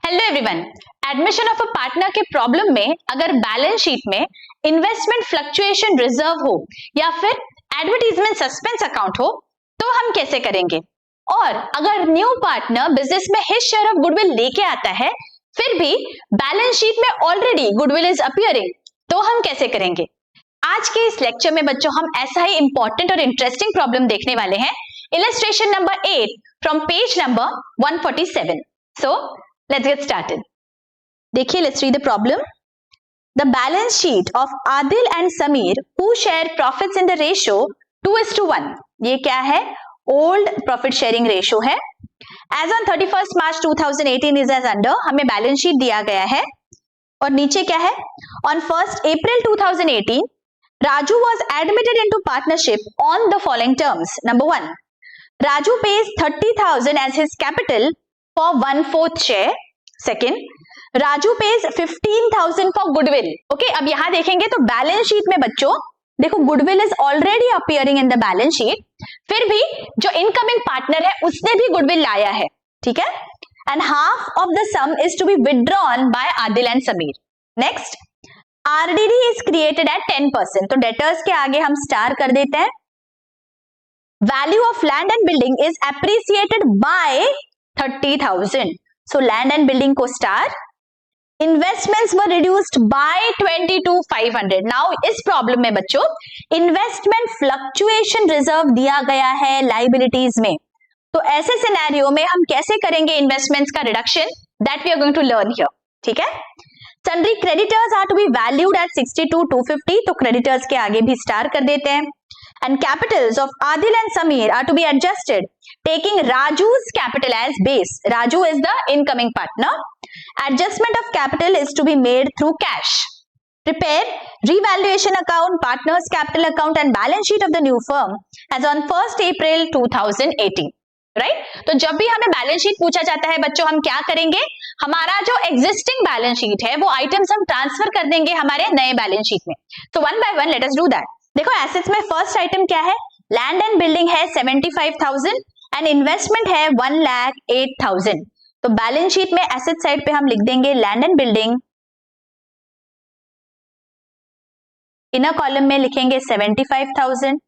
Hello everyone, admission of a partner के problem में अगर बैलेंस शीट में इन्वेस्टमेंट फ्लक्चुएशन रिजर्व हो या फिर एडवर्टीजमेंट सस्पेंस अकाउंट हो तो हम कैसे करेंगे। और अगर न्यू पार्टनर बिजनेस में हिज शेयर ऑफ गुडविल लेके आता है फिर भी बैलेंस शीट में ऑलरेडी गुडविल इज अपीयरिंग तो हम कैसे करेंगे। आज के इस लेक्चर में बच्चों हम ऐसा ही इंपॉर्टेंट और इंटरेस्टिंग प्रॉब्लम देखने वाले हैं। Illustration number 8 from page number 147। So let's get started. देखिए, let's read the problem. The balance sheet of Adil and Sameer who share profits in the ratio 2:1. ये क्या है? Old profit sharing ratio है. As on 31st March 2018 is as under. हमें balance sheet दिया गया है और नीचे क्या है? On 1st April 2018, Raju was admitted into partnership on the following terms. Number 1, Raju pays 30,000 as his capital for 1/4 share. Second, Raju pays 15,000 for goodwill. Okay, अब यहां देखेंगे तो बैलेंस शीट में बच्चों देखो goodwill is already appearing in the balance sheet, फिर भी जो इनकमिंग पार्टनर है उसने भी गुडविल लाया है, ठीक है। And half of the sum is to be withdrawn by Adil and Sameer. Next, RDD is created at 10%, तो डेटर्स के आगे हम स्टार कर देते हैं। Value of land and building is appreciated by 30,000, so land and building को star. Investments were reduced by 22,500. Now इस problem में बच्चों इन्वेस्टमेंट फ्लक्चुएशन रिजर्व दिया गया है लाइबिलिटीज में, तो ऐसे सिनेरियो में हम कैसे करेंगे इन्वेस्टमेंट्स का reduction, that we are going to learn here, ठीक है। Sundry creditors are to be valued at 62,250, तो क्रेडिटर्स के आगे भी स्टार कर देते हैं। And capitals of Adil and Sameer are to be adjusted, taking Raju's capital as base. Raju is the incoming partner. Adjustment of capital is to be made through cash. Prepare revaluation account, partners capital account and balance sheet of the new firm as on 1st April 2018. Right? तो जब भी हमें balance sheet पूछा जाता है बच्चों हम क्या करेंगे, हमारा जो एग्जिस्टिंग बैलेंस शीट है वो आइटम्स हम ट्रांसफर कर देंगे हमारे नए बैलेंस शीट में। तो one by one let us do that. देखो एसेट्स में फर्स्ट आइटम क्या है, लैंड एंड बिल्डिंग है 75,000 एंड इन्वेस्टमेंट है 1,08,000। तो बैलेंस शीट में एसेट साइड पे हम लिख देंगे land and building, inner column में लिखेंगे 75,000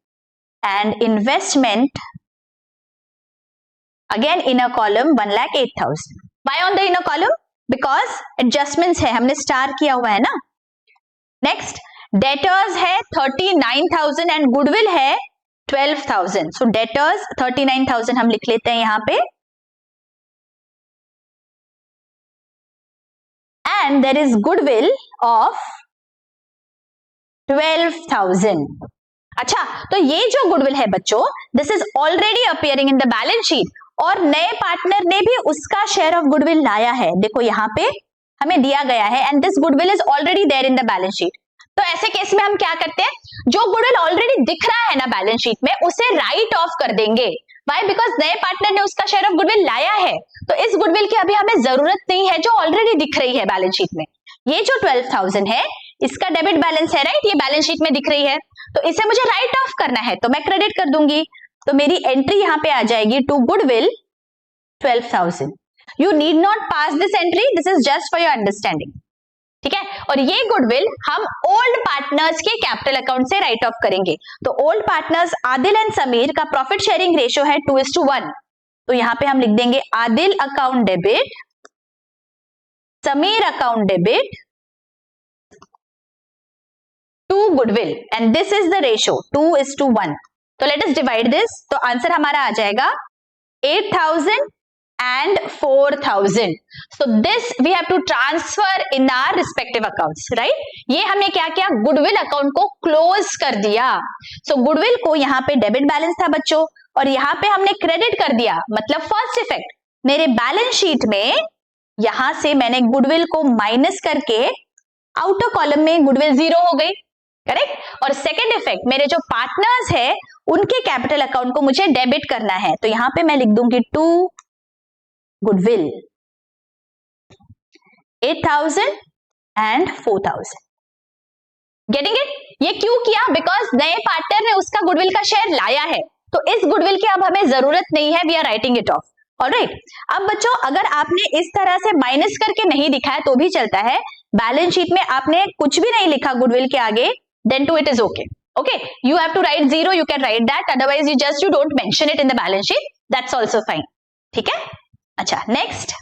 and investment again inner column 1,08,000। Why on the inner column? Because adjustments है, हमने स्टार किया हुआ है ना। नेक्स्ट, डेटर्स है 39,000 एंड गुडविल है 12,000, सो डेटर्स 39,000 हम लिख लेते हैं यहां पे and there is goodwill of 12,000। अच्छा, तो ये जो गुडविल है बच्चों this is already appearing in the balance sheet और नए पार्टनर ने भी उसका शेयर ऑफ गुडविल लाया है, देखो यहां पे हमें दिया गया है and this goodwill is already there in the balance sheet. तो ऐसे केस में हम क्या करते हैं, जो गुडविल ऑलरेडी दिख रहा है ना बैलेंस शीट में उसे राइट ऑफ कर देंगे। व्हाई? बिकॉज नए पार्टनर ने उसका शेयर ऑफ गुडविल लाया है, तो इस गुडविल की अभी हमें जरूरत नहीं है जो ऑलरेडी दिख रही है बैलेंस शीट में। ये जो 12,000 है इसका डेबिट बैलेंस है, राइट, ये बैलेंस शीट में दिख रही है, तो इसे मुझे राइट ऑफ करना है तो मैं क्रेडिट कर दूंगी, तो मेरी एंट्री यहां पे आ जाएगी to goodwill 12,000। You need not pass this entry, this is just for your understanding, ठीक है। और ये गुडविल हम ओल्ड पार्टनर्स के कैपिटल अकाउंट से राइट ऑफ करेंगे। तो old partners Adil and Sameer का प्रॉफिट शेयरिंग रेशियो है 2:1, तो यहां पे हम लिख देंगे Adil account debit, Sameer account debit to goodwill and this is the ratio 2:1। तो लेट अस डिवाइड दिस, तो आंसर हमारा आ जाएगा 8,000 and 4,000. So this we have to transfer in our respective accounts, right? ये हमने क्या किया, गुडविल अकाउंट को क्लोज कर दिया। So गुडविल को यहाँ पे डेबिट बैलेंस था बच्चों और यहाँ पे हमने क्रेडिट कर दिया, मतलब फर्स्ट इफेक्ट मेरे बैलेंस शीट में यहां से मैंने गुडविल को माइनस करके आउटर कॉलम में गुडविल 0 हो गई, करेक्ट। और सेकेंड इफेक्ट मेरे जो पार्टनर्स है उनके कैपिटल अकाउंट को मुझे डेबिट करना है, तो यहां पे मैं लिख दूंगी to goodwill 8,000 and 4,000। Getting it? ये क्यों किया? बिकॉज नए पार्टनर ने उसका गुडविल का शेयर लाया है, तो इस गुडविल की अब हमें जरूरत नहीं है, we are writing it off. Alright, अब बच्चों अगर आपने इस तरह से माइनस करके नहीं दिखाया तो भी चलता है, बैलेंस शीट में आपने कुछ भी नहीं लिखा गुडविल के आगे, then to it is okay. Okay, you have to write zero, you can write that, otherwise you don't mention it in the balance sheet, that's also fine. ठीक है. अच्छा, next,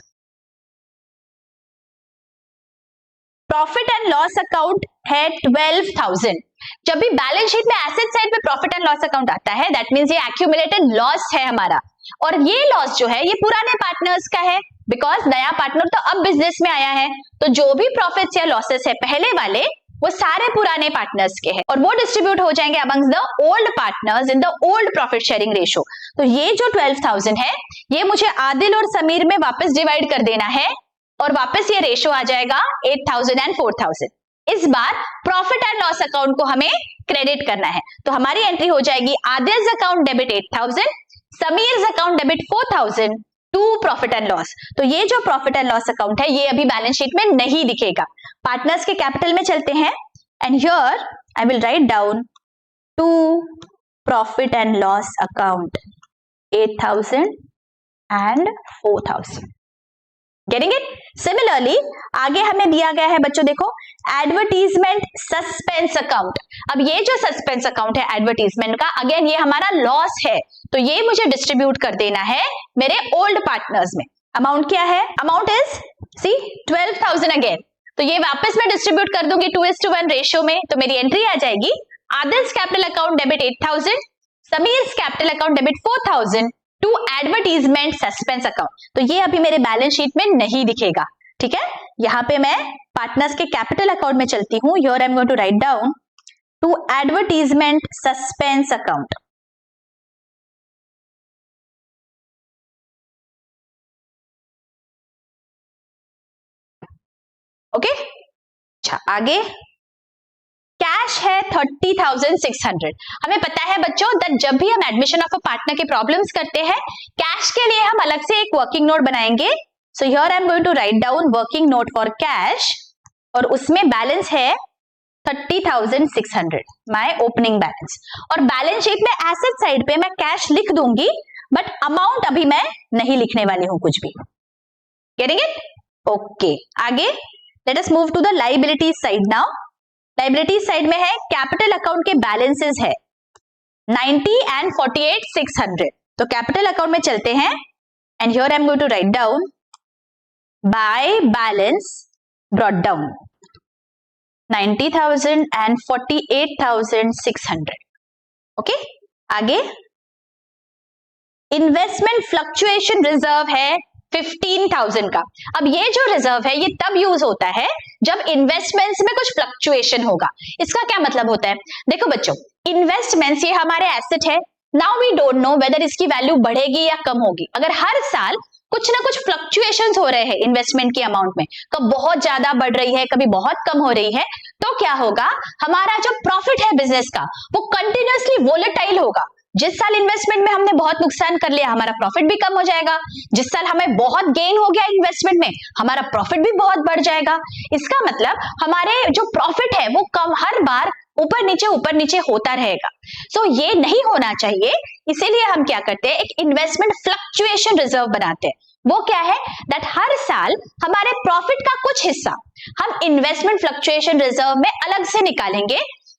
profit and loss account है 12,000. जब भी balance sheet में asset side पे profit and loss account आता है, दैट मींस ये एक्यूमुलेटेड लॉस है हमारा, और ये लॉस जो है ये पुराने पार्टनर्स का है, बिकॉज नया पार्टनर तो अब बिजनेस में आया है, तो जो भी प्रॉफिट्स या लॉसेस है पहले वाले वो सारे पुराने पार्टनर्स के हैं और वो डिस्ट्रीब्यूट हो जाएंगे amongst the old partners in the old profit sharing ratio. तो ये जो 12,000 है ये मुझे आदिल और समीर में वापस डिवाइड कर देना है और वापस ये रेशियो आ जाएगा 8,000 एंड 4,000. इस बार प्रॉफिट एंड लॉस अकाउंट को हमें क्रेडिट करना है, तो हमारी एंट्री हो जाएगी Adil's account debit 8,000, Sameer's account debit 4,000 to profit and loss. तो ये जो प्रॉफिट एंड लॉस अकाउंट है ये अभी बैलेंस शीट में नहीं दिखेगा. पार्टनर्स के कैपिटल में चलते हैं and here I will write down to profit and loss account 8,000 and 4,000. Getting it? Similarly आगे हमें दिया गया है बच्चों, देखो एडवर्टीजमेंट सस्पेंस अकाउंट. अब ये जो सस्पेंस अकाउंट है एडवर्टीजमेंट का, अगेन ये हमारा लॉस है, तो ये मुझे डिस्ट्रीब्यूट कर देना है मेरे ओल्ड पार्टनर्स में. अमाउंट क्या है? अमाउंट इज सी 12,000 अगेन, तो ये वापस मैं डिस्ट्रीब्यूट कर दूंगी 2:1 रेशियो में, तो मेरी एंट्री आ जाएगी Adil's capital account debit 8,000, Sameer's capital account debit 4,000 to advertisement suspense account. तो ये अभी मेरे बैलेंस शीट में नहीं दिखेगा. ठीक है, यहां पे मैं पार्टनर्स के कैपिटल अकाउंट में चलती हूं. Here I am going to write down to advertisement suspense account. Okay, अच्छा आगे कैश है 30,600. हमें पता है बच्चों दैट जब भी हम एडमिशन ऑफ अ पार्टनर के प्रॉब्लम्स करते हैं कैश के लिए हम अलग से एक वर्किंग नोट बनाएंगे. So here I am going to write down working note for cash और उसमें बैलेंस है 30,600 माय ओपनिंग बैलेंस. और बैलेंस शीट में एसेट साइड पे मैं कैश लिख दूंगी बट अमाउंट अभी मैं नहीं लिखने वाली हूं कुछ भी. Getting it? ओके, आगे let us move to the liabilities side now. Liability side में है कैपिटल अकाउंट के बैलेंसेस है 90 एंड 48,600. तो कैपिटल अकाउंट में चलते हैं and here I am going to write down by balance brought down 90,000 and 48,600. Okay, आगे इन्वेस्टमेंट फ्लक्चुएशन रिजर्व है 15,000 का. अब ये जो रिजर्व है ये तब यूज होता है जब इन्वेस्टमेंट्स में कुछ फ्लक्चुएशन होगा. इसका क्या मतलब होता है? देखो बच्चों, इन्वेस्टमेंट्स ये हमारे एसेट है. Now we don't know whether इसकी वैल्यू बढ़ेगी या कम होगी. अगर हर साल कुछ ना कुछ फ्लक्चुएशंस हो रहे हैं इन्वेस्टमेंट की अमाउंट में, कब बहुत ज्यादा बढ़ रही है कभी बहुत कम हो रही है, तो क्या होगा, हमारा जो प्रॉफिट है बिजनेस का वो कंटिन्यूअसली वोलेटाइल होगा. जिस साल इन्वेस्टमेंट में हमने बहुत नुकसान कर लिया हमारा प्रॉफिट भी कम हो जाएगा. जिस साल हमें बहुत गेन हो गया इन्वेस्टमेंट में हमारा प्रॉफिट भी बहुत बढ़ जाएगा. इसका मतलब हमारे जो प्रॉफिट है वो कम हर बार ऊपर नीचे होता रहेगा. सो ये नहीं होना चाहिए. इसीलिए हम क्या करते हैं, एक इन्वेस्टमेंट फ्लक्चुएशन रिजर्व बनाते हैं. वो क्या है, दैट हर साल हमारे प्रॉफिट का कुछ हिस्सा हम इन्वेस्टमेंट फ्लक्चुएशन रिजर्व में अलग से निकालेंगे,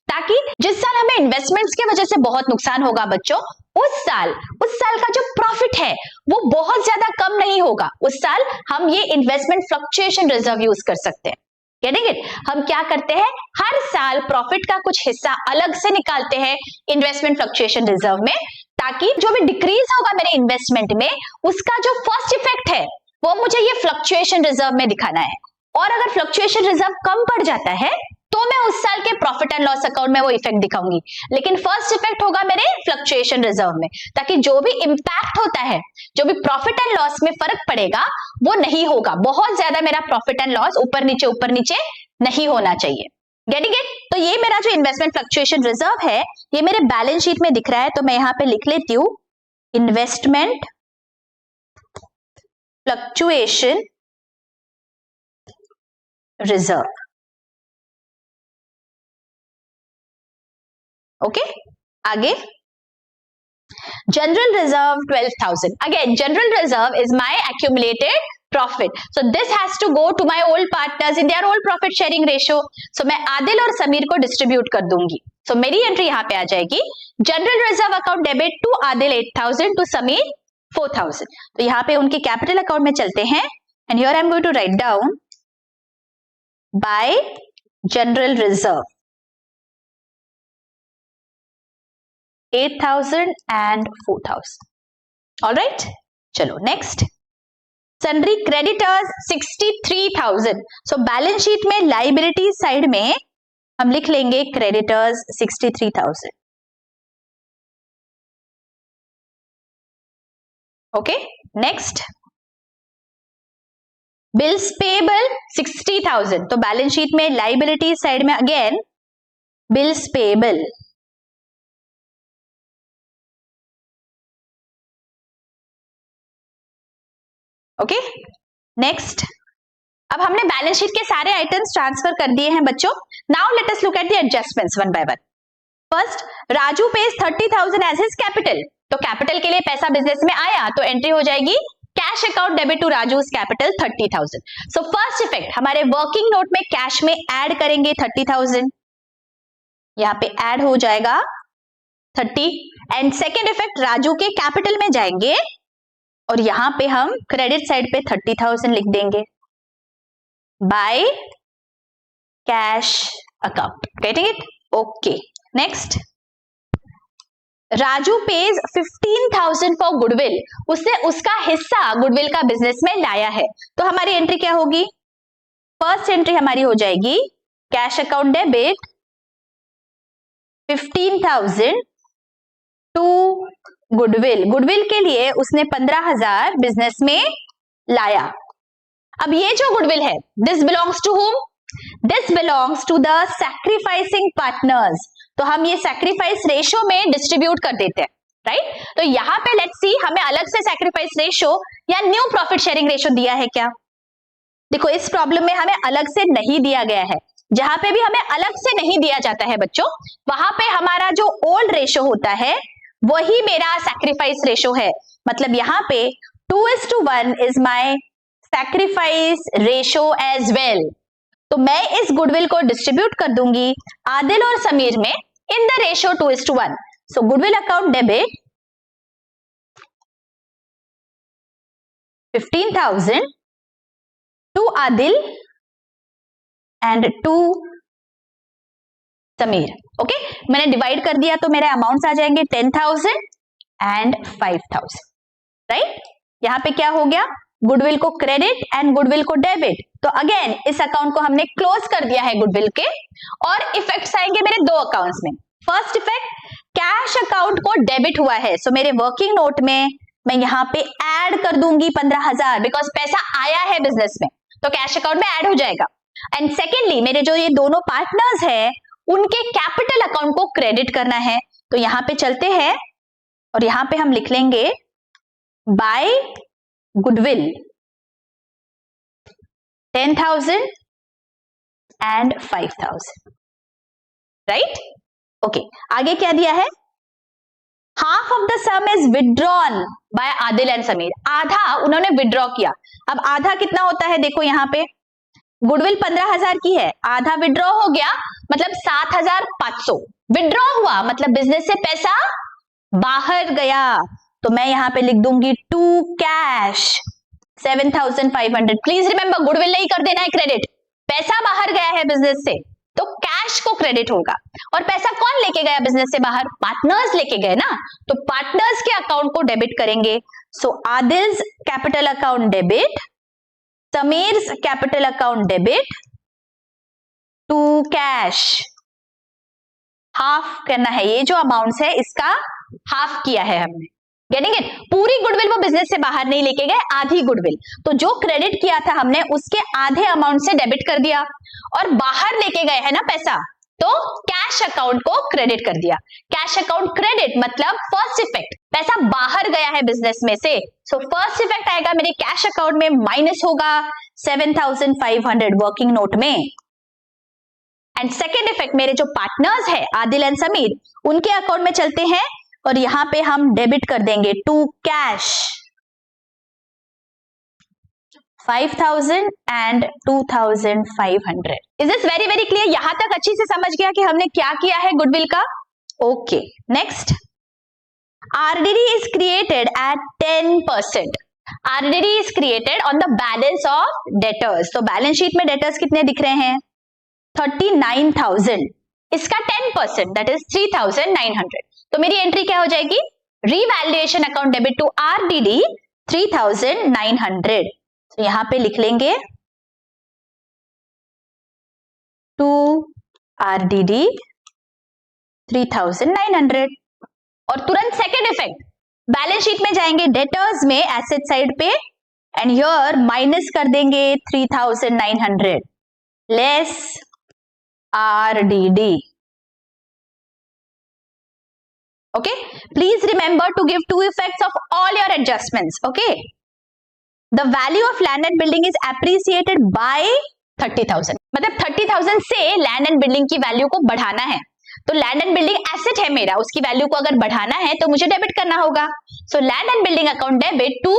ताकि जिस साल हमें इन्वेस्टमेंट्स की वजह से बहुत नुकसान होगा बच्चों, उस साल का जो प्रॉफिट है वो बहुत ज्यादा कम नहीं होगा. उस साल हम ये इन्वेस्टमेंट फ्लक्चुएशन रिजर्व यूज कर सकते हैं. Getting it? हम क्या करते हैं, हर साल प्रॉफिट का कुछ हिस्सा अलग से निकालते हैं इन्वेस्टमेंट फ्लक्चुएशन रिजर्व में, ताकि जो भी डिक्रीज होगा मेरे इन्वेस्टमेंट में उसका जो फर्स्ट इफेक्ट है वो मुझे ये फ्लक्चुएशन रिजर्व में दिखाना है. और अगर फ्लक्चुएशन रिजर्व कम पड़ जाता है तो मैं उस साल के प्रॉफिट एंड लॉस अकाउंट में वो इफेक्ट दिखाऊंगी, लेकिन फर्स्ट इफेक्ट होगा मेरे फ्लक्चुएशन रिजर्व में, ताकि जो भी इंपैक्ट होता है, जो भी प्रॉफिट एंड लॉस में फर्क पड़ेगा वो नहीं होगा. बहुत ज्यादा मेरा प्रॉफिट एंड लॉस ऊपर नीचे नहीं होना चाहिए. Getting it? तो ये मेरा जो इन्वेस्टमेंट फ्लक्चुएशन रिजर्व है ये मेरे बैलेंस शीट में दिख रहा है, तो मैं यहां पे लिख लेती हूं इन्वेस्टमेंट फ्लक्चुएशन रिजर्व. ओके, आगे General reserve 12,000. Again, general reserve is my accumulated profit. So this has to go to my old partners in their old profit sharing ratio. So मैं आदिल और समीर को डिस्ट्रीब्यूट कर दूंगी. So मेरी entry यहाँ पे आ जाएगी. General reserve account debit to Adil 8,000 to Sameer 4,000. तो यहाँ पे उनके कैपिटल अकाउंट में चलते हैं. And here I am going to write down by general reserve 8,000 and 4,000. All right. चलो next. Sundry creditors 63,000. So balance sheet में लाइबिलिटी साइड में हम लिख लेंगे creditors 63,000. Okay. Next bills payable 60,000. तो बैलेंस शीट में लाइबिलिटी साइड में again bills payable. Okay. Next, अब हमने बैलेंस शीट के सारे आइटम्स ट्रांसफर कर दिए हैं बच्चों. Now let us look at the adjustments one by one. First, Raju pays 30,000 as his capital. तो कैपिटल के लिए पैसा बिजनेस में आया तो एंट्री हो जाएगी cash account debit to Raju's capital 30,000. So first effect हमारे वर्किंग नोट में कैश में ऐड करेंगे 30,000. यहाँ पे ऐड हो जाएगा 30. एंड सेकेंड इफेक्ट राजू के कैपिटल में जाएंगे और यहां पे हम क्रेडिट साइड पे 30,000 लिख देंगे by cash account. Getting it? Okay. Next, Raju page 15,000 for goodwill. उसने उसका हिस्सा गुडविल का बिजनेस में लाया है. तो हमारी एंट्री क्या होगी? फर्स्ट एंट्री हमारी हो जाएगी cash account debit 15,000 to goodwill. Goodwill के लिए उसने 15,000 बिजनेस में लाया. अब ये जो गुडविल है this belongs to whom? This belongs to the sacrificing partners. तो हम ये सैक्रिफाइस रेशो में डिस्ट्रीब्यूट कर देते हैं. राइट. तो यहां पे लेट्स सी हमें अलग से सैक्रिफाइस रेशो या न्यू प्रॉफिट शेयरिंग रेशो दिया है क्या? देखो इस प्रॉब्लम में हमें अलग से नहीं दिया गया है. जहां पे भी हमें अलग से नहीं दिया जाता है बच्चों वहां पे हमारा जो ओल्ड रेशो होता है वही मेरा सैक्रिफाइस रेशो है. मतलब यहाँ पे 2:1 is my sacrifice ratio as well. तो मैं इस गुडविल को डिस्ट्रीब्यूट कर दूंगी आदिल और समीर में in the ratio 2:1. So goodwill account debit 15,000 to Adil and to Sameer. Okay. मैंने डिवाइड कर दिया तो मेरे अमाउंट्स आ जाएंगे 10,000 एंड 5,000. राइट. यहां पे क्या हो गया? गुडविल को क्रेडिट एंड गुडविल को डेबिट. तो अगेन इस अकाउंट को हमने क्लोज कर दिया है गुडविल के. और इफेक्ट्स आएंगे मेरे दो अकाउंट्स में. फर्स्ट इफेक्ट कैश अकाउंट को डेबिट हुआ है. सो मेरे वर्किंग नोट में मैं यहाँ पे ऐड कर दूंगी 15,000 बिकॉज पैसा आया है बिजनेस में तो कैश अकाउंट में ऐड हो जाएगा. एंड सेकेंडली मेरे जो ये दोनों पार्टनर्स है उनके कैपिटल अकाउंट को क्रेडिट करना है. तो यहां पे चलते हैं और यहां पे हम लिख लेंगे by goodwill 10,000 and 5,000. Right. Okay. आगे क्या दिया है? Half of the sum is withdrawn by Adil and Sameer. आधा उन्होंने विड्रॉ किया. अब आधा कितना होता है? देखो यहाँ पे गुडविल 15,000 की है, आधा विड्रॉ हो गया मतलब 7,500. विड्रॉ हुआ मतलब बिजनेस से पैसा बाहर गया. तो मैं यहां पे लिख दूंगी to cash 7,500. Please remember goodwill नहीं कर देना है क्रेडिट. पैसा बाहर गया है बिजनेस से तो कैश को क्रेडिट होगा. और पैसा कौन लेके गया बिजनेस से बाहर? पार्टनर्स लेके गए ना. तो पार्टनर्स के अकाउंट को डेबिट करेंगे. So Adil's capital account debit, Sameer's capital account debit to cash. Half करना है. ये जो अमाउंट्स है इसका हाफ किया है हमने. Getting it? पूरी गुडविल वो बिजनेस से बाहर नहीं लेके गए, आधी गुडविल. तो जो क्रेडिट किया था हमने उसके आधे अमाउंट से डेबिट कर दिया और बाहर लेके गए हैं ना पैसा तो कैश अकाउंट को क्रेडिट कर दिया. कैश अकाउंट क्रेडिट मतलब फर्स्ट इफेक्ट पैसा बाहर गया है बिजनेस में से. सो फर्स्ट इफेक्ट आएगा मेरे कैश अकाउंट में माइनस होगा 7,500 वर्किंग नोट में. एंड सेकेंड इफेक्ट मेरे जो पार्टनर्स है आदिल एंड समीर उनके अकाउंट में चलते हैं. और यहां पे हम डेबिट कर देंगे to cash 5,000 and 2,500। Is this very very clear? यहां तक अच्छी से समझ गया कि हमने क्या किया है गुडविल का? Okay, next, RDD is created at 10%. RDD is created on the balance of debtors. तो बैलेंस शीट में डेटर्स कितने दिख रहे हैं? 39,000. इसका 10% दैट इज 3,900. तो मेरी एंट्री क्या हो जाएगी? Revaluation account debit to RDD 3,900. तो यहां पे लिख लेंगे टू RDD 3,900. और तुरंत सेकेंड इफेक्ट, बैलेंस शीट में जाएंगे डेटर्स में एसेट साइड पे एंड हियर माइनस कर देंगे 3,900 less RDD. okay, please remember to give two effects of all your adjustments. okay, the value of land and building is appreciated by 30,000. मतलब 30,000 से land and building की value को बढ़ाना है. तो लैंड एंड बिल्डिंग एसेट है मेरा, उसकी वैल्यू को अगर बढ़ाना है तो मुझे डेबिट करना होगा. So land and building account debit to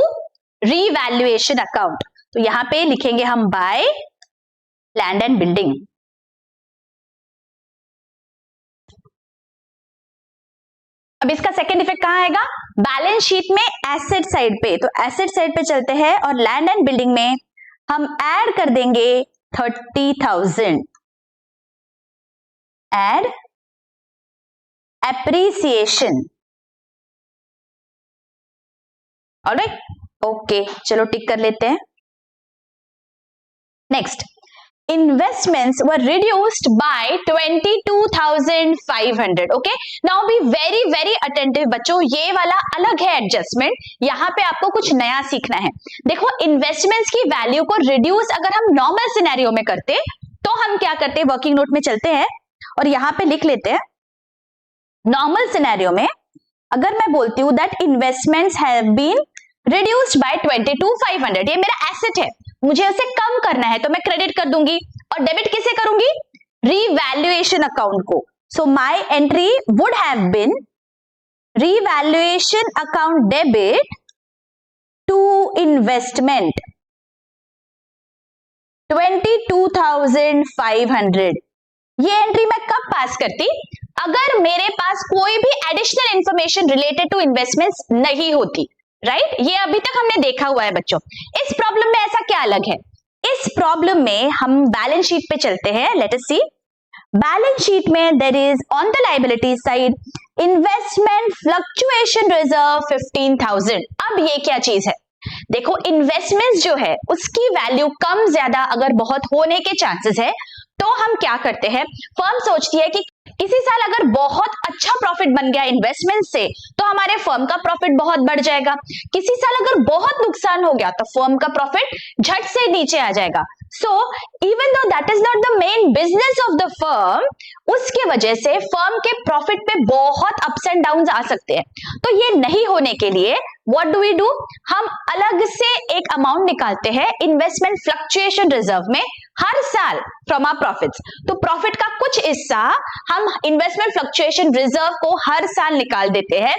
revaluation account. तो यहां पे लिखेंगे हम बाय लैंड एंड बिल्डिंग. अब इसका सेकेंड इफेक्ट कहां आएगा? बैलेंस शीट में एसेट साइड पे. तो एसेट साइड पे चलते हैं और लैंड एंड बिल्डिंग में हम ऐड कर देंगे 30,000. Add appreciation. ऑलराइट, ओके, चलो टिक कर लेते हैं. Next, investments were reduced by 22,500. okay, now be very very attentive बच्चों. ये वाला अलग है एडजस्टमेंट, यहाँ पे आपको कुछ नया सीखना है. देखो, इन्वेस्टमेंट्स की वैल्यू को रिड्यूस अगर हम नॉर्मल सिनेरियो में करते तो हम क्या करते? वर्किंग नोट में चलते हैं और यहाँ पे लिख लेते हैं नॉर्मल सिनेरियो में अगर मैं बोलती हूँ that investments have been reduced by 22,500. ये मेरा एसेट है, मुझे उसे कम करना है तो मैं क्रेडिट कर दूंगी. और डेबिट किसे करूंगी? रीवैल्यूएशन अकाउंट को. So my entry would have been revaluation account debit to investment 22,500. ये एंट्री मैं कब पास करती? अगर मेरे पास कोई भी additional information related to investments नहीं होती. राइट, ये अभी तक हमने देखा हुआ है बच्चों. इस प्रॉब्लम में ऐसा क्या अलग है? इस प्रॉब्लम में हम बैलेंस शीट पे चलते हैं. Let us see. Balance sheet में there is on the liability side investment fluctuation reserve 15,000. अब ये क्या चीज है? देखो, इन्वेस्टमेंट्स जो है उसकी वैल्यू कम ज्यादा अगर बहुत होने के चांसेस है तो हम क्या करते हैं? फर्म सोचती है कि किसी साल अगर बहुत अच्छा प्रॉफिट बन गया इन्वेस्टमेंट से तो हमारे फर्म का प्रॉफिट बहुत बढ़ जाएगा. किसी साल अगर बहुत नुकसान हो गया तो फर्म का प्रॉफिट झट से नीचे आ जाएगा. So even though that is not the main business of the firm, उसके वजह से फर्म के प्रॉफिट पे बहुत अप्स एंड डाउन्स आ सकते हैं. तो ये नहीं होने के लिए व्हाट डू वी डू? हम अलग से एक अमाउंट निकालते हैं इन्वेस्टमेंट फ्लक्चुएशन रिजर्व में हर साल फ्रॉम आवर प्रॉफिट्स. तो प्रॉफिट का कुछ हिस्सा हम इन्वेस्टमेंट फ्लक्चुएशन रिजर्व को हर साल निकाल देते हैं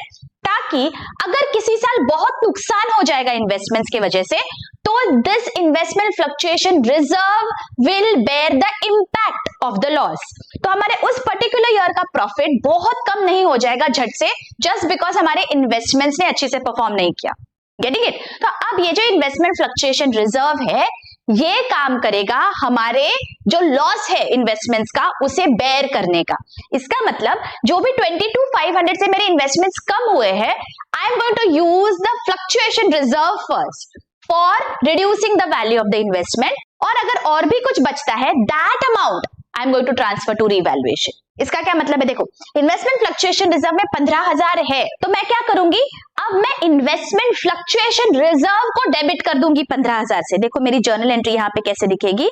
ताकि अगर किसी साल बहुत नुकसान हो जाएगा इन्वेस्टमेंट्स की वजह से तो this investment fluctuation reserve will bear the impact of the loss. तो हमारे उस पर्टिकुलर ईयर का प्रॉफिट बहुत कम नहीं हो जाएगा झट से, जस्ट बिकॉज हमारे इन्वेस्टमेंट्स ने अच्छे से परफॉर्म नहीं किया. Getting it? तो अब ये जो इन्वेस्टमेंट फ्लक्चुएशन रिजर्व है ये काम करेगा हमारे जो लॉस है इन्वेस्टमेंट्स का उसे बेयर करने का. इसका मतलब जो भी 22,500 से मेरे इन्वेस्टमेंट्स कम हुए हैं, I am going to use the fluctuation reserve first for reducing the value of the investment. और अगर और भी कुछ बचता है that amount I am going to transfer to revaluation. इसका क्या मतलब है? देखो, इन्वेस्टमेंट फ्लक्चुएशन रिजर्व में 15,000 है तो मैं क्या करूंगी? अब मैं इन्वेस्टमेंट फ्लक्चुएशन रिजर्व को डेबिट कर दूंगी 15,000 से. देखो मेरी जर्नल एंट्री यहां पे कैसे दिखेगी.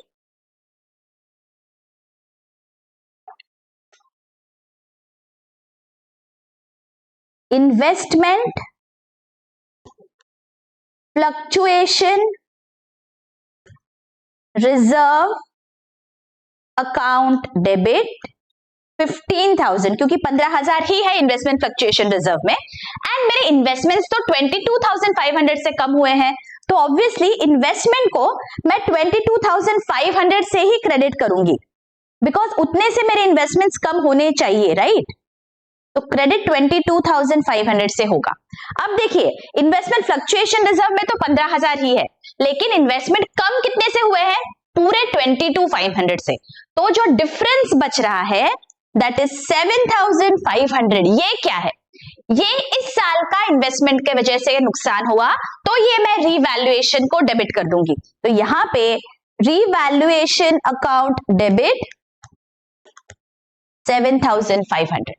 Investment fluctuation reserve account debit 15,000, क्योंकि 15,000 ही है इन्वेस्टमेंट फ्लक्चुएशन रिजर्व में, एंड मेरे इन्वेस्टमेंट्स तो 22,500 से कम हुए हैं, तो ऑब्वियसली इन्वेस्टमेंट को मैं 22,500 से ही क्रेडिट करूंगी, बिकॉज उतने से मेरे इन्वेस्टमेंट्स कम होने चाहिए, राइट? तो क्रेडिट 22,500 से होगा। अब देखिए, इन्वेस्टमेंट फ्लक्चुएशन रिजर्व में तो 15,000 ही है, लेकिन इन्वेस्टमेंट कम कितने से हुए हैं? पूरे 22,500 से। तो जो डिफरेंस बच रहा है दैट इज 7,500। ये क्या है? ये इस साल का इन्वेस्टमेंट के वजह से नुकसान हुआ, तो ये मैं रीवैल्यूएशन को डेबिट कर दूंगी। तो यहां पे रीवैल्यूएशन अकाउंट डेबिट 7,500,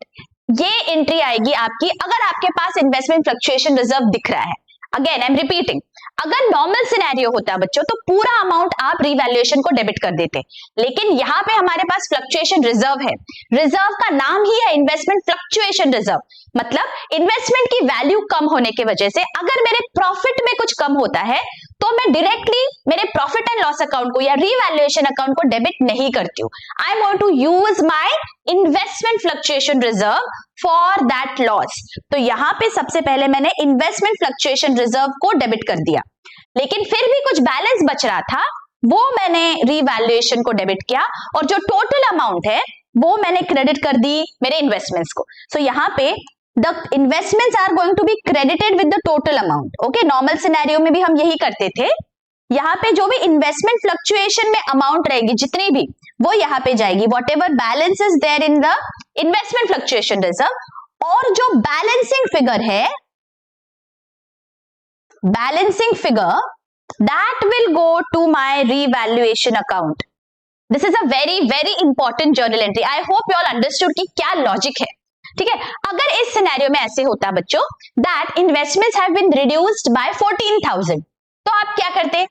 ये एंट्री आएगी आपकी अगर आपके पास इन्वेस्टमेंट फ्लक्चुएशन रिजर्व दिख रहा है। अगेन आई एम रिपीटिंग, अगर नॉर्मल सिनेरियो होता बच्चों तो पूरा अमाउंट आप रीवैल्यूएशन को डेबिट कर देते, लेकिन यहाँ पे हमारे पास फ्लक्चुएशन रिजर्व है। रिजर्व का नाम ही है इन्वेस्टमेंट फ्लक्चुएशन रिजर्व, मतलब इन्वेस्टमेंट की वैल्यू कम होने की वजह से अगर मेरे प्रॉफिट में कुछ कम होता है तो मैं डायरेक्टली मेरे प्रॉफिट एंड लॉस अकाउंट को या रीवैल्यूएशन अकाउंट को डेबिट नहीं करती हूँ। I am going to use my investment fluctuation reserve for that loss. तो यहाँ पे सबसे पहले मैंने इन्वेस्टमेंट फ्लक्चुएशन रिजर्व को डेबिट कर दिया, लेकिन फिर भी कुछ बैलेंस बच रहा था, वो मैंने रीवैल्यूएशन को डेबिट किया, और जो टोटल अमाउंट है वो मैंने क्रेडिट कर दी मेरे इन्वेस्टमेंट्स को। सो यहाँ पे the investments are going to be credited with the total amount. Okay, normal scenario में भी हम यही करते थे। यहाँ पे जो भी इन्वेस्टमेंट फ्लक्चुएशन में अमाउंट रहेगी जितनी भी, वो यहाँ पे जाएगी, whatever balance is there in the investment fluctuation reserve, और जो बैलेंसिंग फिगर है, balancing figure that will go to my revaluation account. This is a very very important journal entry. I hope you all understood कि क्या logic है। ठीक है, अगर इस सिनेरियो में ऐसे होता बच्चों that investments have been reduced by 14,000, तो आप क्या करते?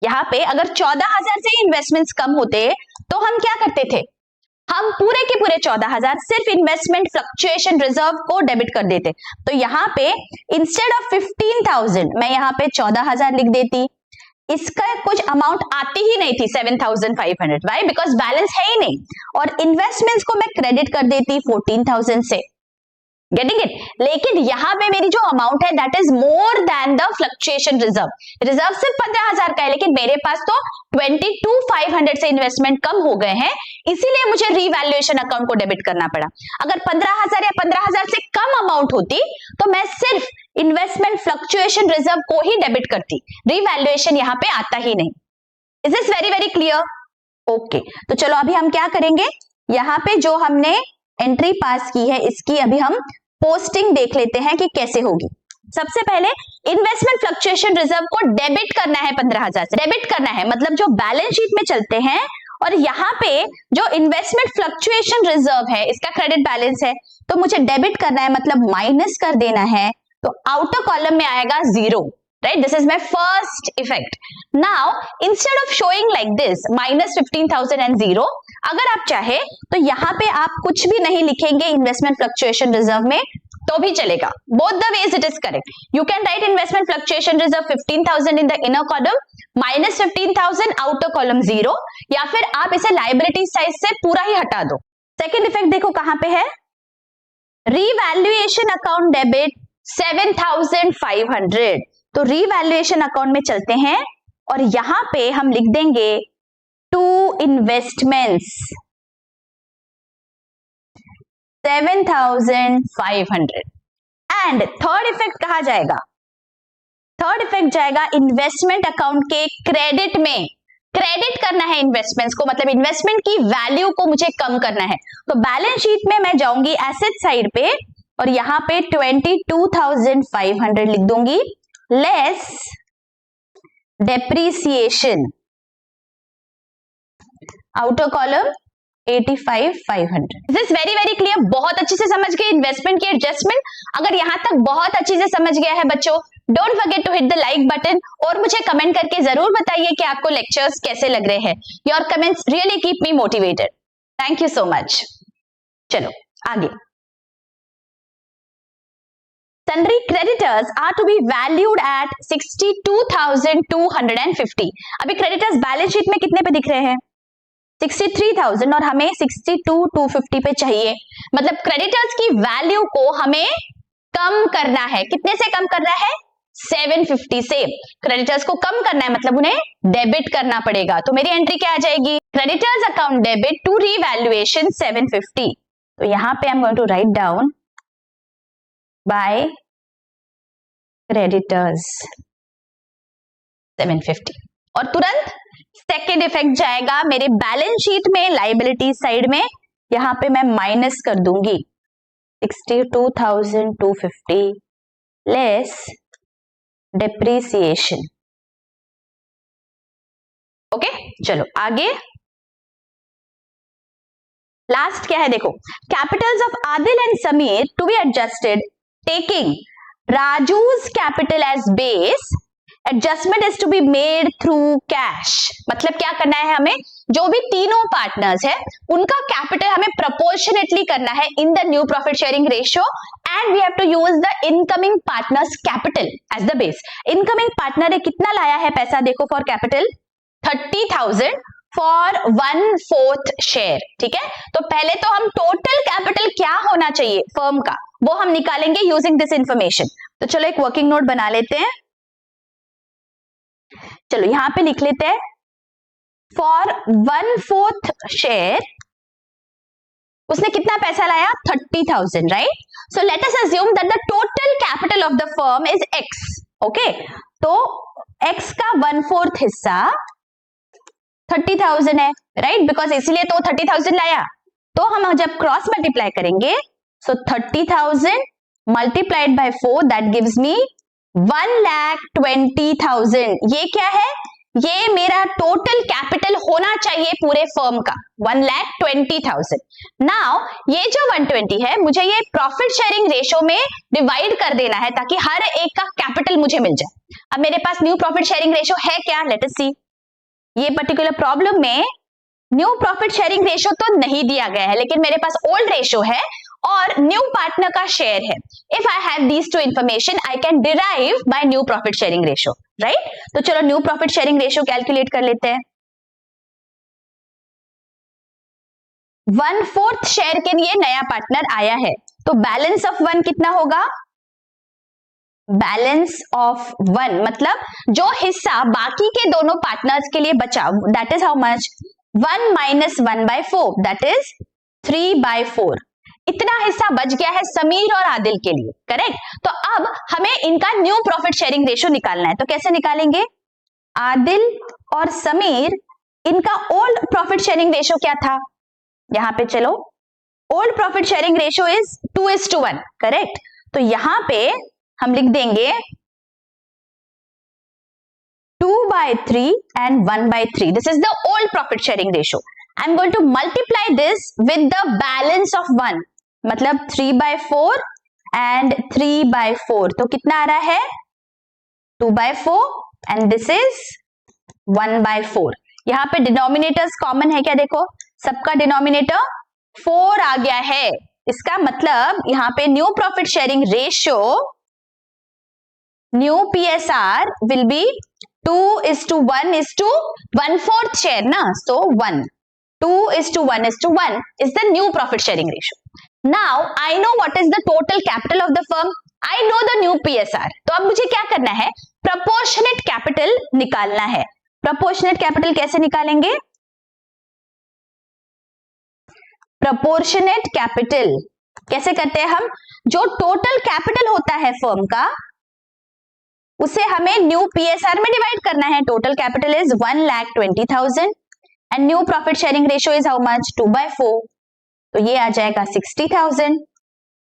यहाँ पे अगर 14,000 से इन्वेस्टमेंट्स कम होते तो हम क्या करते थे? हम पूरे के पूरे 14,000 सिर्फ इन्वेस्टमेंट फ्लक्चुएशन रिजर्व को डेबिट कर देते। तो यहाँ पे इंस्टेड ऑफ 15,000 मैं यहाँ पे 14,000 लिख देती। इसका कुछ अमाउंट आती ही नहीं थी 7,500, राइट? बिकॉज बैलेंस है ही नहीं, और इन्वेस्टमेंट्स को मैं क्रेडिट कर देती 14,000 से। Getting it? लेकिन यहाँ पे मेरी जो अमाउंट है that is more than the fluctuation reserve. Reserve सिर्फ 15,000 का है, लेकिन मेरे पास तो 22,500 से इन्वेस्टमेंट कम हो गए हैं, इसीलिए मुझे रीवैल्यूएशन अकाउंट को डेबिट करना पड़ा। अगर 15,000 या 15,000 से कम अमाउंट होती तो मैं सिर्फ इन्वेस्टमेंट फ्लक्चुएशन रिजर्व को ही डेबिट करती, रीवैल्यूएशन यहाँ पे आता ही नहीं। Is this very very clear? Okay, तो चलो अभी हम क्या करेंगे, यहाँ पे जो हमने एंट्री पास की है इसकी अभी हम पोस्टिंग देख लेते हैं कि कैसे होगी। सबसे पहले इन्वेस्टमेंट फ्लक्चुएशन रिजर्व को डेबिट करना है 15,000 से। डेबिट करना है मतलब जो बैलेंस शीट में चलते हैं, और यहाँ पे जो इन्वेस्टमेंट फ्लक्चुएशन रिजर्व है इसका क्रेडिट बैलेंस है, तो मुझे डेबिट करना है मतलब माइनस कर देना है। तो आउटर कॉलम में आएगा 0, right? This is my first effect. Now instead of showing like this -15,000 and 0, अगर आप चाहे तो यहाँ पे आप कुछ भी नहीं लिखेंगे इन्वेस्टमेंट फ्लक्चुएशन रिजर्व में तो भी चलेगा। Both the ways it is correct. You can write investment fluctuation reserve 15,000 in the inner column, -15,000 outer column 0, या फिर आप इसे लायबिलिटी साइड से पूरा ही हटा दो। सेकेंड इफेक्ट देखो कहां पे है, रीवैल्यूएशन अकाउंट डेबिट 7,500। तो रीवैल्यूएशन अकाउंट में चलते हैं और यहां पे हम लिख देंगे to investments 7,500। And third effect कहा जाएगा, थर्ड इफेक्ट जाएगा इन्वेस्टमेंट अकाउंट के क्रेडिट में। क्रेडिट करना है इन्वेस्टमेंट्स को, मतलब इन्वेस्टमेंट की वैल्यू को मुझे कम करना है। तो बैलेंस शीट में मैं जाऊंगी एसेट साइड पे और यहां पे 22,500 लिख दूंगी, less depreciation, outer column 85,500। This is very very clear. बहुत अच्छे से समझ गए इन्वेस्टमेंट की एडजस्टमेंट। अगर यहां तक बहुत अच्छे से समझ गया है बच्चों, don't forget to hit the like button और मुझे कमेंट करके जरूर बताइए कि आपको लेक्चर्स कैसे लग रहे हैं। Your comments really keep me motivated. Thank you so much. चलो आगे। Sundry creditors are to be valued at 62,250। अभी क्रेडिटर्स बैलेंस शीट में कितने पे दिख रहे हैं? 63,000 और हमें 62,250 पे चाहिए, मतलब क्रेडिटर्स की वैल्यू को हमें कम करना है। कितने से कम करना है? 750 से। क्रेडिटर्स को कम करना है मतलब उन्हें डेबिट करना पड़ेगा। तो मेरी एंट्री क्या आ जाएगी? Creditors account debit to revaluation 750। तो यहां पे I am going to write down by creditors 750 और तुरंत सेकेंड इफेक्ट जाएगा मेरे बैलेंस शीट में, लाइबिलिटी साइड में। यहां पे मैं माइनस कर दूंगी 62,250 लेस डेप्रीसिएशन। ओके, चलो आगे। लास्ट क्या है देखो, capitals of Adil and Sameer to be adjusted taking Raju's capital as base, adjustment is to be made through cash. मतलब क्या करना है हमें, जो भी तीनों पार्टनर्स है उनका कैपिटल हमें प्रोपोर्शनेटली करना है in the new profit sharing ratio, and we have to use the incoming partners capital as the base. Incoming partner ने कितना लाया है पैसा देखो फॉर कैपिटल, 30,000 फॉर 1/4 शेयर। ठीक है, तो पहले तो हम टोटल कैपिटल क्या होना चाहिए फर्म का वो हम निकालेंगे यूजिंग दिस इंफॉर्मेशन। तो चलो एक वर्किंग नोट बना लेते हैं। चलो यहां पे लिख लेते हैं फॉर 1/4 शेयर उसने कितना पैसा लाया, 30,000, right? So let us assume that the total capital of the firm is x। Okay, तो x का 1/4 हिस्सा 30,000 है, राइट? बिकॉज इसलिए तो 30,000 लाया। तो हम जब क्रॉस मल्टीप्लाई करेंगे, सो 30,000 multiplied by 4 that gives me 1,20,000। ये क्या है, ये मेरा टोटल कैपिटल होना चाहिए पूरे फर्म का, 1,20,000। नाउ ये जो 120 है मुझे ये प्रॉफिट शेयरिंग रेशियो में डिवाइड कर देना है ताकि हर एक का कैपिटल मुझे मिल जाए। अब मेरे पास न्यू प्रॉफिट शेयरिंग रेशियो है क्या, लेट अस सी। ये पर्टिकुलर प्रॉब्लम में न्यू प्रॉफिट शेयरिंग रेशियो तो नहीं दिया गया है, लेकिन मेरे पास ओल्ड रेशियो है और न्यू पार्टनर का शेयर है। If I have these two information I can derive my new profit sharing ratio, right? तो चलो new profit sharing ratio calculate कर लेते हैं। 1/4 शेयर के लिए नया पार्टनर आया है, तो बैलेंस ऑफ 1 कितना होगा, बैलेंस ऑफ 1 मतलब जो हिस्सा बाकी के दोनों पार्टनर्स के लिए बचा, that is how much, 1 - 1/4 that is 3/4। इतना हिस्सा बच गया है समीर और आदिल के लिए, करेक्ट? तो अब हमें इनका न्यू प्रॉफिट शेयरिंग रेशियो निकालना है। तो कैसे निकालेंगे, आदिल और समीर इनका ओल्ड प्रॉफिट शेयरिंग रेशियो क्या था, यहां पे चलो, old profit sharing ratio is 2:1, correct? तो यहां पे हम लिख देंगे 2/3 and 1/3. This is the old profit sharing ratio. I'm going to multiply this with the balance of 1, मतलब 3/4 and 3/4. तो कितना आ रहा है, 2/4 and this is 1/4. यहाँ पे डिनोमिनेटर्स कॉमन है क्या, देखो सबका डिनोमिनेटर 4 आ गया है। इसका मतलब यहाँ पे new profit sharing ratio, new PSR will be 2:1 is to 1/4 share ना, so 1, 2:1 is to 1 is the new profit sharing ratio. Now I know what is the total capital of the firm, I know the new PSR. तो अब मुझे क्या करना है, proportionate capital निकालना है। proportionate capital कैसे निकालेंगे, proportionate capital कैसे करते हैं हम, जो टोटल कैपिटल होता है फर्म का उसे हमें न्यू PSR में डिवाइड करना है। Total capital is 1,20,000 and new profit sharing ratio is how much, 2/4। तो ये आ जाएगा 60,000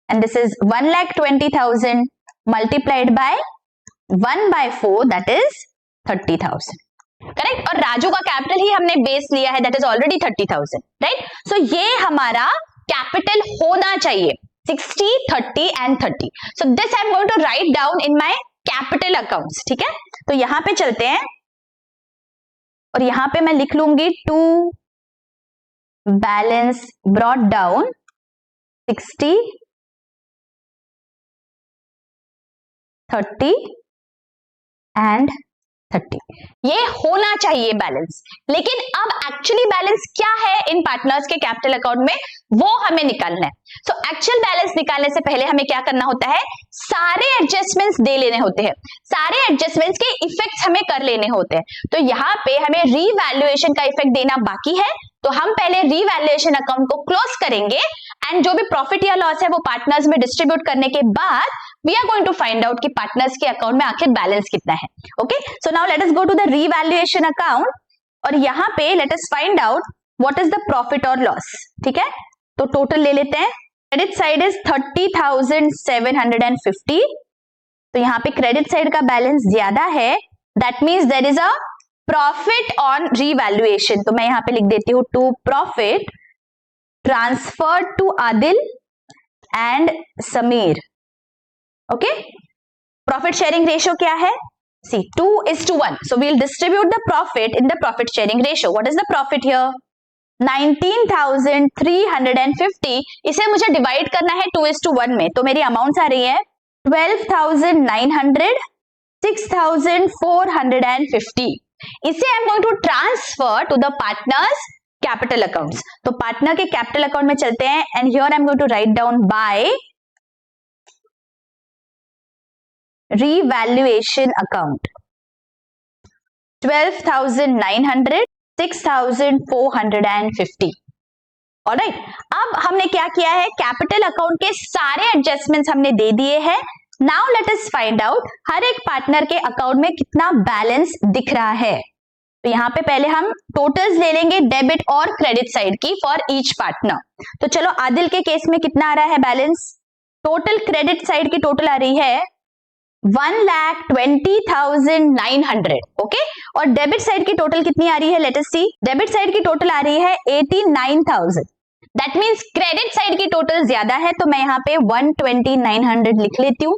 and this is 1,20,000 multiplied by 1/4 that is 30,000, correct? और राजू का कैपिटल ही हमने बेस लिया है, that is already 30,000, right? So ये हमारा कैपिटल होना चाहिए 60, 30 and 30। So this I am going to write down in my capital accounts, ठीक है? तो यहां पे चलते हैं और यहां पे मैं लिख लूंगी to balance brought down 60, 30 and 30। ये होना चाहिए बैलेंस, लेकिन अब एक्चुअली बैलेंस क्या है इन पार्टनर्स के कैपिटल अकाउंट में, वो हमें निकालना है। सो एक्चुअल बैलेंस निकालने से पहले हमें क्या करना होता है, सारे एडजस्टमेंट्स दे लेने होते हैं, सारे एडजस्टमेंट्स के इफेक्ट्स हमें कर लेने होते हैं। तो यहाँ पे हमें रीवैल्यूएशन का इफेक्ट देना बाकी है, तो हम पहले रीवैल्यूएशन अकाउंट को क्लोज करेंगे एंड जो भी प्रॉफिट या लॉस है वो पार्टनर्स में डिस्ट्रीब्यूट करने के बाद we are going to find out कि पार्टनर्स के अकाउंट में आखिर बैलेंस कितना है। Okay, so now let us go to the revaluation account और यहाँ पे let us find out what is the profit और लॉस। ठीक है, तो टोटल ले लेते हैं। क्रेडिट साइड इज 30,750, तो यहाँ पे क्रेडिट साइड का बैलेंस ज्यादा है, that means there is a profit on revaluation. तो मैं यहाँ पे लिख देती हूँ to profit transferred to Adil and Sameer. Okay, profit sharing ratio क्या है, सी 2:1, so we'll distribute the profit in the profit sharing ratio. What is the profit here, 19,350, इसे मुझे डिवाइड करना है 2:1 में, तो मेरी अमाउंट्स आ रही है 12,900, 6,450। इसे I am going to transfer to the partners capital accounts. तो पार्टनर के कैपिटल अकाउंट में चलते हैं and here I am going to write down by revaluation account 12,900, 6,450। Alright, अब हमने क्या किया है, कैपिटल अकाउंट के सारे एडजस्टमेंट्स हमने दे दिए हैं। Now let us find out हर एक पार्टनर के अकाउंट में कितना बैलेंस दिख रहा है। तो यहाँ पे पहले हम टोटल्स ले लेंगे डेबिट और क्रेडिट साइड की फॉर ईच पार्टनर। तो चलो आदिल के केस में कितना आ रहा है बैलेंस, टोटल क्रेडिट साइड की टोटल आ रही है 1,20,900। ओके, और डेबिट साइड की टोटल कितनी आ रही है, लेट अस सी। डेबिट साइड की टोटल आ रही है 89,000। दैट मींस क्रेडिट साइड की टोटल ज्यादा है, तो मैं यहाँ पे 120,900 लिख लेती हूँ।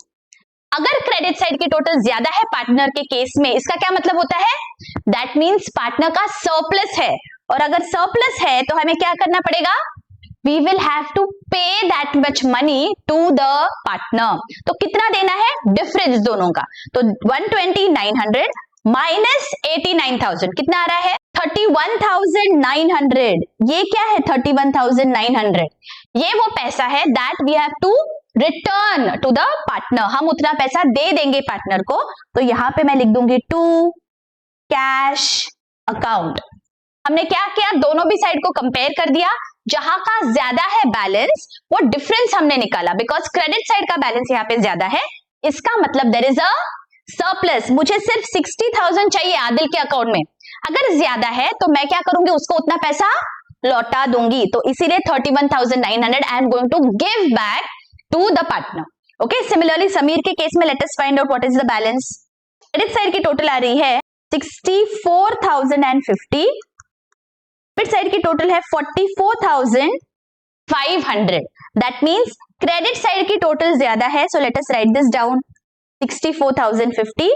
अगर क्रेडिट साइड की टोटल ज्यादा है पार्टनर के केस में, इसका क्या मतलब होता है, दैट मींस पार्टनर का सरप्लस है, और अगर सरप्लस है तो हमें क्या करना पड़ेगा, we will have to pay that much money to the partner। तो कितना देना है, डिफरेंस दोनों का। तो 120,900 माइनस 89,000 कितना आ रहा है, 31,900। ये क्या है 31,900, ये वो पैसा है that we have to return to the partner. हम उतना पैसा दे देंगे पार्टनर को। तो यहां पे मैं लिख दूंगी टू कैश अकाउंट। हमने क्या किया, दोनों भी साइड को कंपेयर कर दिया, जहां का ज्यादा है बैलेंस वो डिफरेंस हमने निकाला, बिकॉज क्रेडिट साइड का बैलेंस यहाँ पे ज्यादा है, इसका मतलब देयर इज अ सरप्लस। मुझे सिर्फ 60,000 चाहिए आदिल के अकाउंट में, अगर ज्यादा है तो मैं क्या करूंगी, उसको उतना पैसा लौटा दूंगी। तो इसीलिए 31,900 I am going to give back to the partner. Okay, similarly Sameer के केस में let us find out what is the balance. Credit side की टोटल आ रही है 64,050, डेबिट साइड की टोटल है 44,500। दैट मींस क्रेडिट साइड की टोटल ज्यादा है, so let us write this down 64,050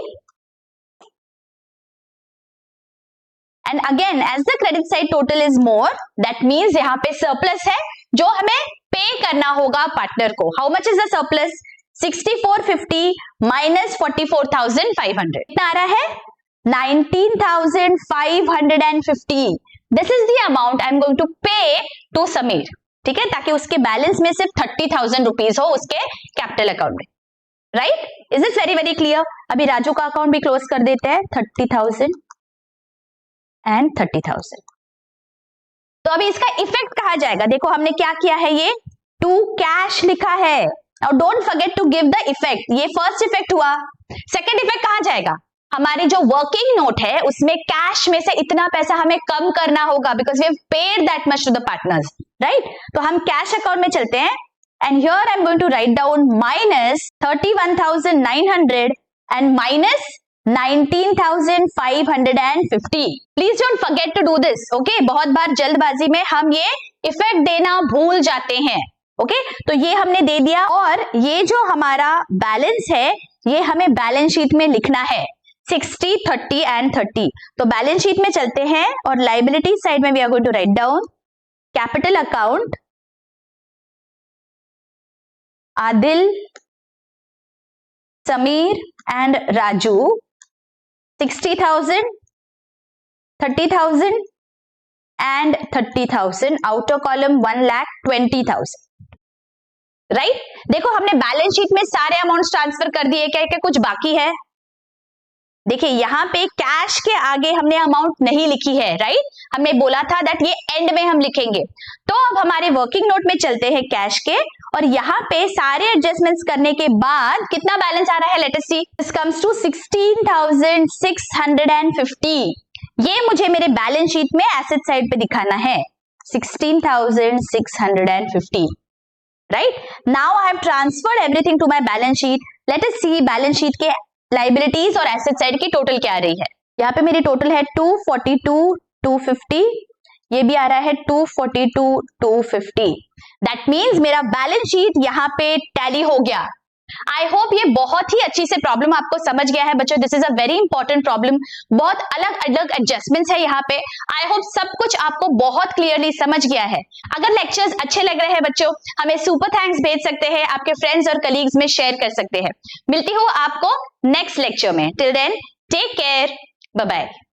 and again as the credit side total is more, that means यहाँ पे सरप्लस है जो हमें पे करना होगा पार्टनर को। How much is the surplus, 6450 minus 44,500 कितना आ रहा है, 19,550। This is the amount I am going to pay to Sameer. ठीक है, ताकि उसके बैलेंस में सिर्फ 30,000 रुपीज हो उसके कैपिटल अकाउंट में। Right, is this very very clear. अभी राजू का अकाउंट भी क्लोज कर देते हैं, 30,000 एंड 30,000। तो अभी इसका इफेक्ट कहा जाएगा, देखो हमने क्या किया है, ये टू कैश लिखा है, और don't forget to give the effect. ये फर्स्ट इफेक्ट हुआ, सेकंड इफेक्ट कहाँ जाएगा, हमारी जो वर्किंग नोट है उसमें कैश में से इतना पैसा हमें कम करना होगा, because we have paid that much to the partners. Right, तो हम कैश अकाउंट में चलते हैं and here I am going to write down minus 31,900 and minus 19,550। Please don't forget to do this. Okay, बहुत बार जल्दबाजी में हम ये इफेक्ट देना भूल जाते हैं। ओके, तो ये हमने दे दिया, और ये जो हमारा बैलेंस है ये हमें बैलेंस शीट में लिखना है 60, 30 एंड 30। तो बैलेंस शीट में चलते हैं और लाइबिलिटी साइड में we are going to write down capital account Adil, Sameer and Raju 60,000, 30,000 and 30,000. outer column 1,20,000. Right? देखो हमने बैलेंस शीट में सारे अमाउंट्स ट्रांसफर कर दिए, क्या क्या कुछ बाकी है? देखिए यहाँ पे कैश के आगे हमने अमाउंट नहीं लिखी है, राइट? हमने बोला था दैट ये एंड में हम लिखेंगे। तो अब हमारे वर्किंग नोट में चलते हैं कैश के, और यहाँ पे सारे एडजस्टमेंट्स करने के बाद कितना बैलेंस आ रहा है? Let us see. This comes to 16,650. ये मुझे मेरे बैलेंस शीट में एसेट साइड पे दिखाना है, 16,650. Right? Now I have transferred everything to my balance sheet. Let us see balance sheet के लाइबिलिटीज और एसेट साइड की टोटल क्या आ रही है। यहाँ पे मेरी टोटल है 242,250. ये भी आ रहा है 242,250. दैट मीन्स मेरा बैलेंस शीट यहाँ पे टैली हो गया। आई होप ये बहुत ही अच्छी से प्रॉब्लम आपको समझ गया है बच्चों। This is a very important problem. बहुत अलग अलग एडजस्टमेंट्स है यहाँ पे। आई होप सब कुछ आपको बहुत क्लियरली समझ गया है। अगर लेक्चर्स अच्छे लग रहे हैं बच्चों, हमें सुपर थैंक्स भेज सकते हैं, आपके फ्रेंड्स और कलीग्स में शेयर कर सकते हैं। मिलती हूँ आपको नेक्स्ट लेक्चर में। Till then take care, bye bye.